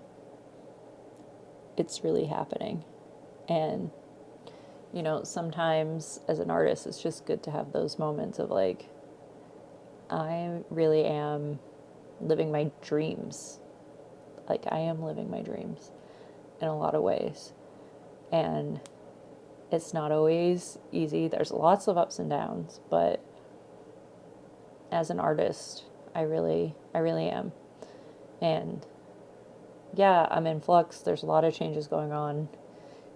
it's really happening. And, you know, sometimes as an artist, it's just good to have those moments of like, I really am living my dreams. Like, I am living my dreams in a lot of ways. And it's not always easy. There's lots of ups and downs, but as an artist, I really am. And yeah, I'm in flux. There's a lot of changes going on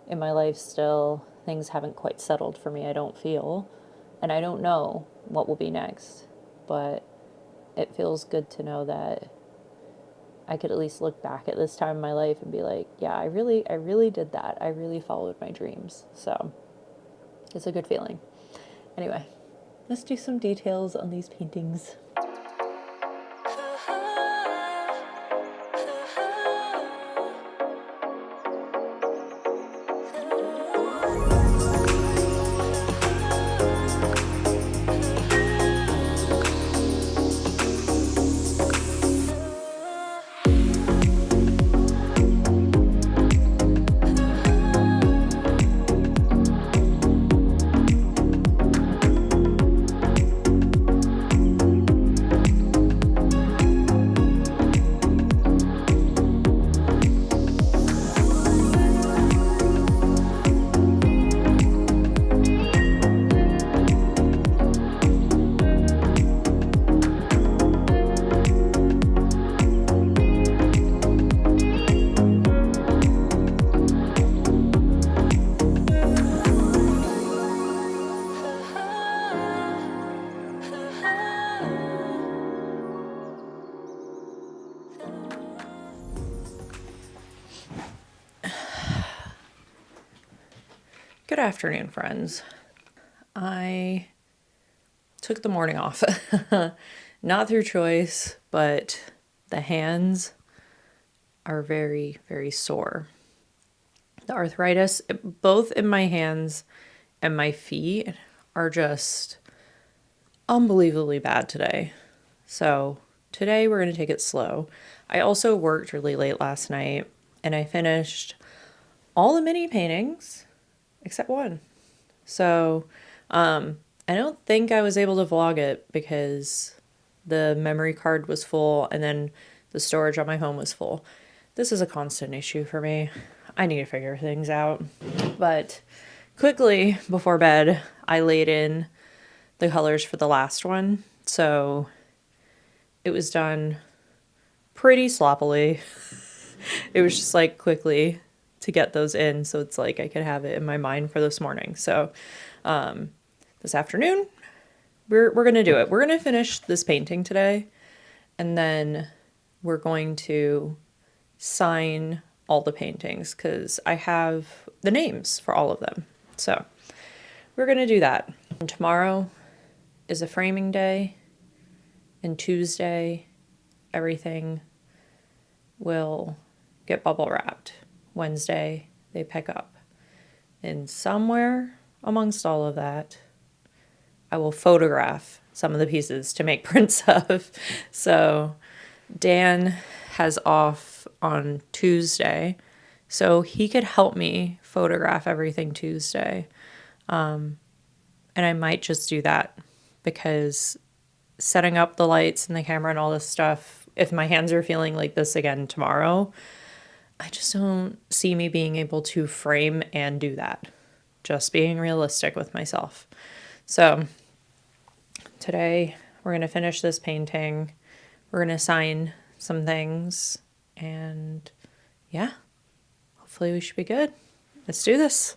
in my life still. Things haven't quite settled for me, I don't feel. And I don't know what will be next. But it feels good to know that I could at least look back at this time in my life and be like, yeah, I really did that. I really followed my dreams. So it's a good feeling. Anyway, let's do some details on these paintings. Good afternoon, friends. I took the morning off. Not through choice, but the hands are very, very sore. The arthritis, both in my hands and my feet, are just unbelievably bad today. So today we're going to take it slow. I also worked really late last night, and I finished all the mini paintings except one. So I don't think I was able to vlog it because the memory card was full and then the storage on my home was full. This is a constant issue for me. I need to figure things out. But quickly before bed, I laid in the colors for the last one. So it was done pretty sloppily. It was just like quickly to get those in, so it's like I could have it in my mind for this morning. So this afternoon we're gonna do it. We're gonna finish this painting today, and then we're going to sign all the paintings because I have the names for all of them. So we're gonna do that. And tomorrow is a framing day, and Tuesday everything will get bubble wrapped. Wednesday, they pick up. And somewhere amongst all of that, I will photograph some of the pieces to make prints of. So Dan has off on Tuesday, so he could help me photograph everything Tuesday. And I might just do that because setting up the lights and the camera and all this stuff, if my hands are feeling like this again tomorrow, I just don't see me being able to frame and do that. Just being realistic with myself. So today we're going to finish this painting. We're going to sign some things, and yeah, hopefully we should be good. Let's do this.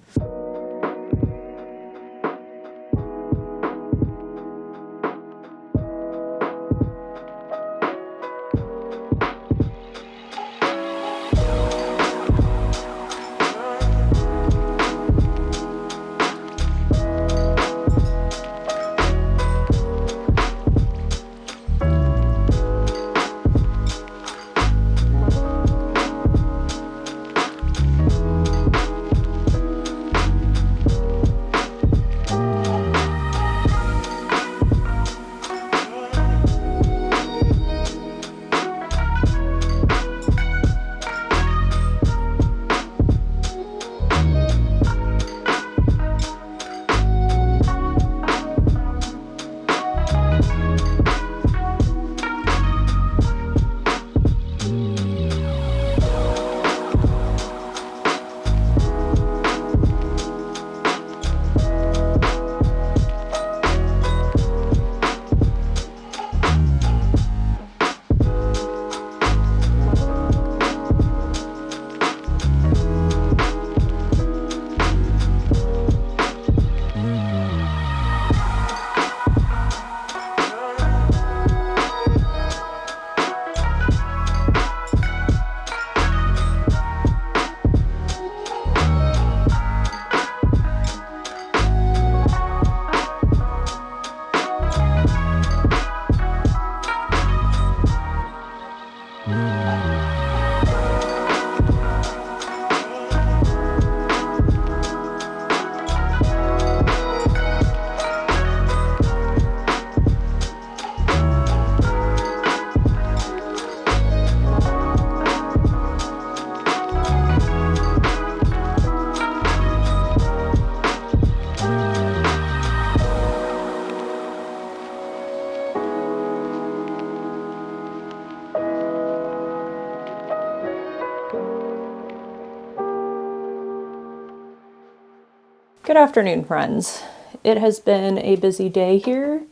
Good afternoon, friends. It has been a busy day here.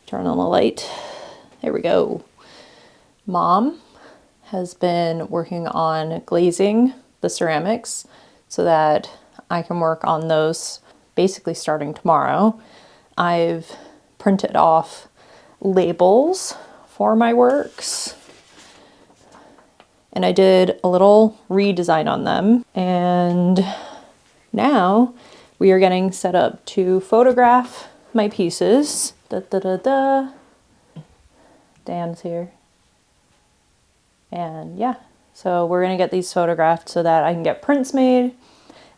Turn on the light. There we go. Mom has been working on glazing the ceramics so that I can work on those basically starting tomorrow. I've printed off labels for my works and I did a little redesign on them, and now we are getting set up to photograph my pieces. Dan's here. And yeah, so we're gonna get these photographed so that I can get prints made.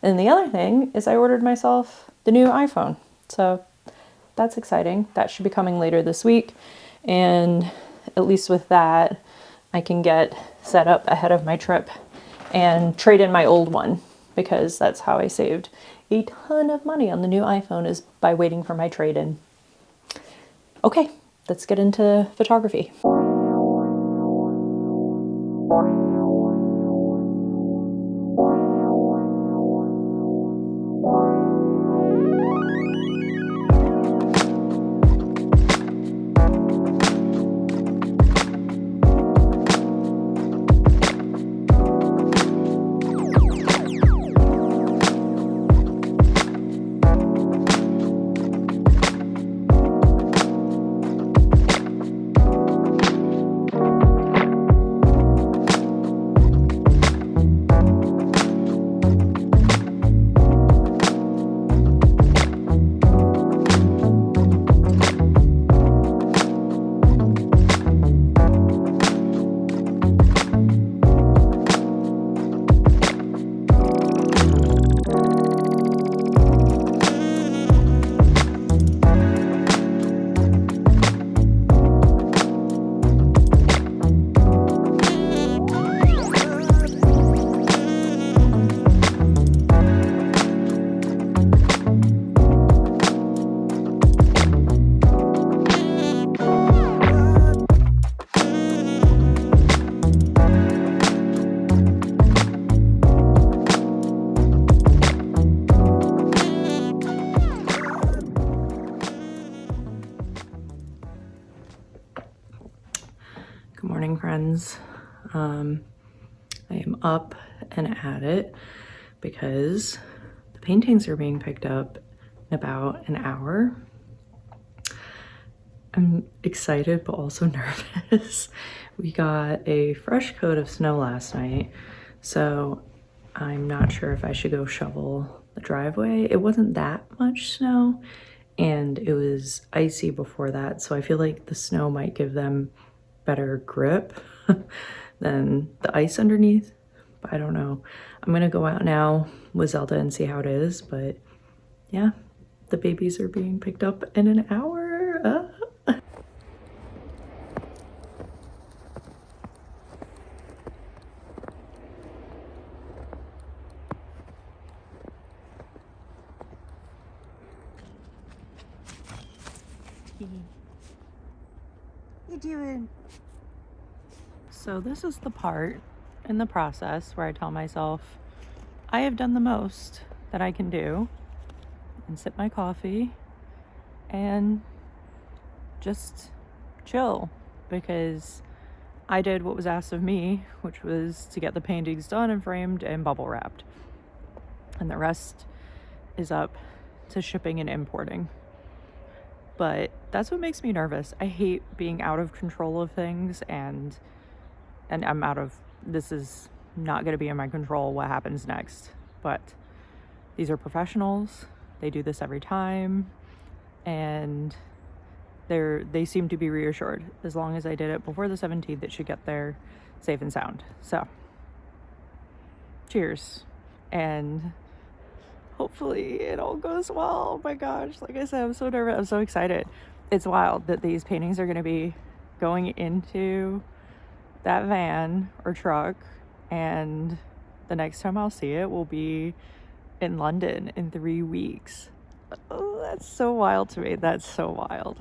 And the other thing is I ordered myself the new iPhone. So that's exciting. That should be coming later this week. And at least with that, I can get set up ahead of my trip and trade in my old one, because that's how I saved a ton of money on the new iPhone, is by waiting for my trade-in. Okay, let's get into photography. Good morning, friends. I am up and at it because the paintings are being picked up in about an hour. I'm excited, but also nervous. We got a fresh coat of snow last night, so I'm not sure if I should go shovel the driveway. It wasn't that much snow, and it was icy before that, so I feel like the snow might give them better grip than the ice underneath, but I don't know. I'm gonna go out now with Zelda and see how it is, but yeah, the babies are being picked up in an hour. You doing? So this is the part in the process where I tell myself I have done the most that I can do, and sip my coffee and just chill, because I did what was asked of me, which was to get the paintings done and framed and bubble wrapped, and the rest is up to shipping and importing. But that's what makes me nervous. I hate being out of control of things, and I'm out of, this is not going to be in my control what happens next. But these are professionals. They do this every time, and they seem to be reassured. As long as I did it before the 17th, it should get there safe and sound. So cheers, and hopefully it all goes well. Oh my gosh, like I said, I'm so nervous. I'm so excited. It's wild that these paintings are going to be going into that van or truck, and the next time I'll see it will be in London in 3 weeks. Oh, that's so wild to me. That's so wild.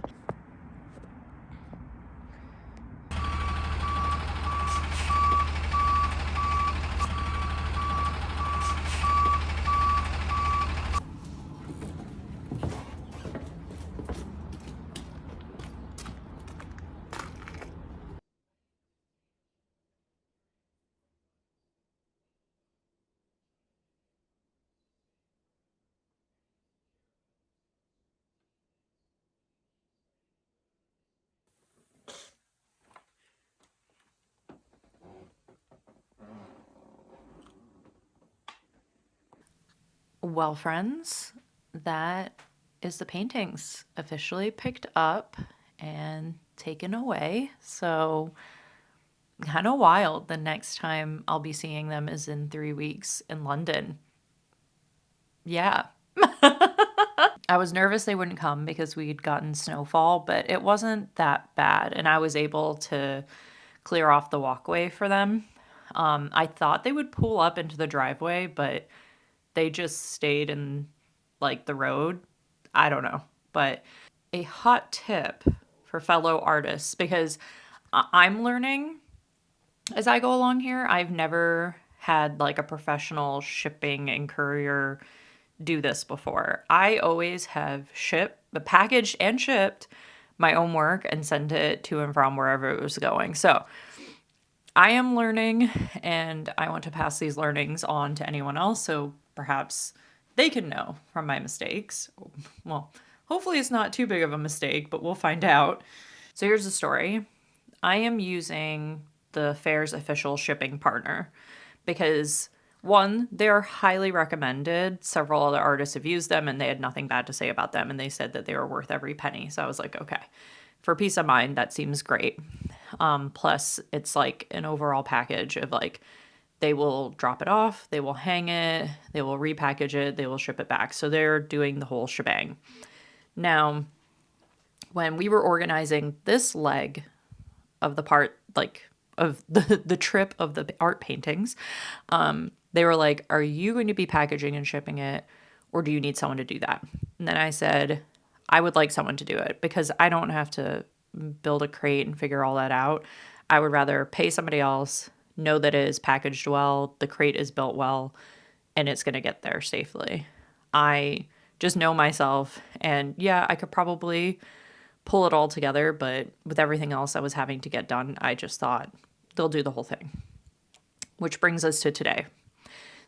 Well, friends, that is the paintings officially picked up and taken away. So, kind of wild. The next time I'll be seeing them is in 3 weeks in London. Yeah. I was nervous they wouldn't come because we'd gotten snowfall, but it wasn't that bad. And I was able to clear off the walkway for them. I thought they would pull up into the driveway, but they just stayed in like the road. I don't know. But a hot tip for fellow artists, because I'm learning as I go along here. I've never had like a professional shipping and courier do this before. I always have packaged and shipped my own work and sent it to and from wherever it was going. So I am learning, and I want to pass these learnings on to anyone else so perhaps they can know from my mistakes. Well, hopefully it's not too big of a mistake, but we'll find out. So here's the story. I am using the fair's official shipping partner because, one, they're highly recommended. Several other artists have used them and they had nothing bad to say about them, and they said that they were worth every penny. So I was like, okay, for peace of mind, that seems great. Plus, it's like an overall package of like, they will drop it off, they will hang it, they will repackage it, they will ship it back. So they're doing the whole shebang. Now, when we were organizing this leg of the part, like of the trip of the art paintings, they were like, are you going to be packaging and shipping it, or do you need someone to do that? And then I said, I would like someone to do it because I don't have to build a crate and figure all that out. I would rather pay somebody else, know that it is packaged well, the crate is built well, and it's going to get there safely. I just know myself, and yeah, I could probably pull it all together, but with everything else I was having to get done, I just thought they'll do the whole thing. Which brings us to today.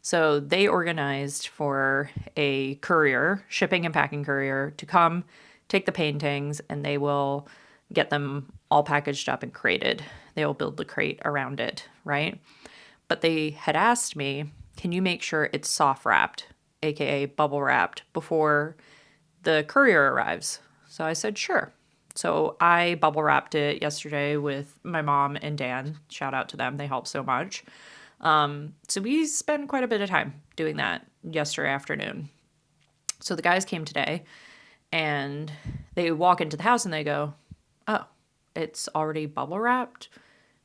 So they organized for a courier, shipping and packing courier, to come take the paintings, and they will get them all packaged up and crated. They will build the crate around it, right? But they had asked me, can you make sure it's soft wrapped, aka bubble wrapped, before the courier arrives? So I said, sure. So I bubble wrapped it yesterday with my mom and Dan. Shout out to them. They helped so much. So we spent quite a bit of time doing that yesterday afternoon. So the guys came today and they walk into the house and they go, oh, it's already bubble wrapped.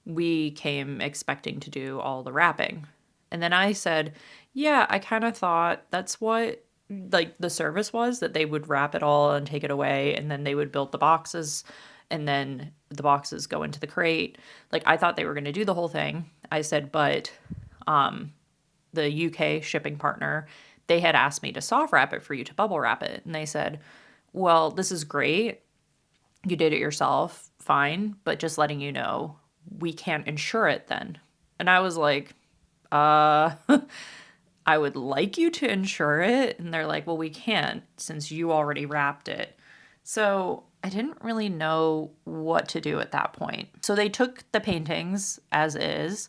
We came expecting to do all the wrapping. And then I said, yeah, I kind of thought that's what like the service was, that they would wrap it all and take it away, and then they would build the boxes, and then the boxes go into the crate. Like, I thought they were going to do the whole thing. I said, but the UK shipping partner, they had asked me to soft wrap it for you to bubble wrap it. And they said, well, this is great. You did it yourself. Fine. But just letting you know, we can't insure it then. And I was like, I would like you to insure it. And they're like, well, we can't since you already wrapped it. So I didn't really know what to do at that point. So they took the paintings as is.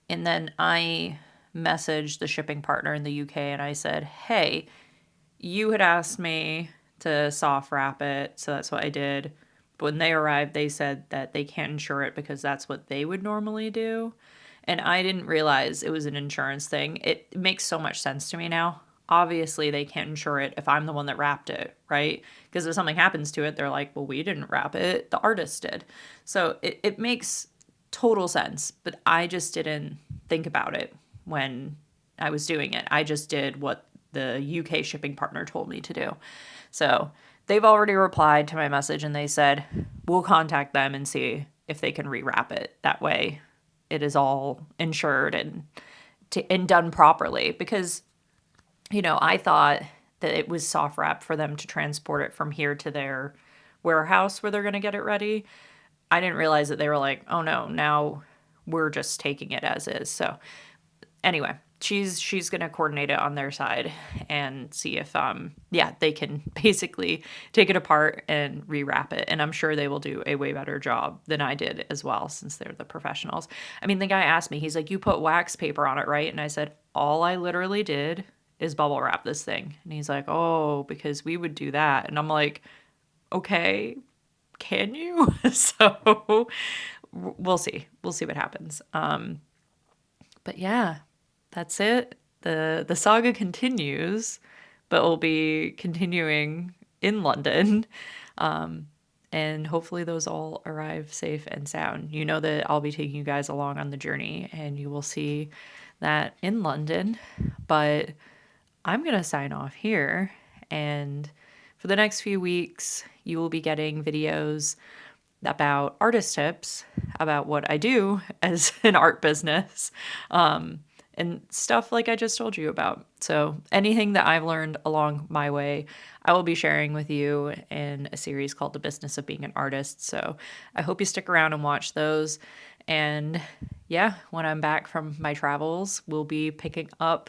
And then I messaged the shipping partner in the UK and I said, hey, you had asked me to soft wrap it. So that's what I did. But when they arrived, they said that they can't insure it because that's what they would normally do. And I didn't realize it was an insurance thing. It makes so much sense to me now. Obviously, they can't insure it if I'm the one that wrapped it, right? Because if something happens to it, they're like, well, we didn't wrap it. The artist did. So it makes total sense. But I just didn't think about it when I was doing it. I just did what the UK shipping partner told me to do. So they've already replied to my message and they said, we'll contact them and see if they can rewrap it. That way it is all insured and done properly. Because, you know, I thought that it was soft wrap for them to transport it from here to their warehouse where they're going to get it ready. I didn't realize that they were like, oh no, now we're just taking it as is. So anyway, she's going to coordinate it on their side and see if they can basically take it apart and rewrap it. And I'm sure they will do a way better job than I did as well, since they're the professionals. I mean, the guy asked me, he's like, you put wax paper on it, right? And I said, all I literally did is bubble wrap this thing. And he's like, oh, because we would do that. And I'm like, okay, can you? So we'll see. We'll see what happens. But yeah, that's it. The saga continues, but will be continuing in London. And hopefully those all arrive safe and sound. You know that I'll be taking you guys along on the journey, and you will see that in London. But I'm going to sign off here. And for the next few weeks, you will be getting videos about artist tips, about what I do as an art business, and stuff like I just told you about. So anything that I've learned along my way, I will be sharing with you in a series called The Business of Being an Artist. So I hope you stick around and watch those. And yeah, when I'm back from my travels, we'll be picking up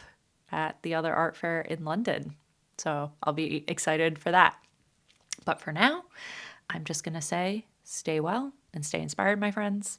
at the other art fair in London. So I'll be excited for that. But for now, I'm just going to say stay well and stay inspired, my friends.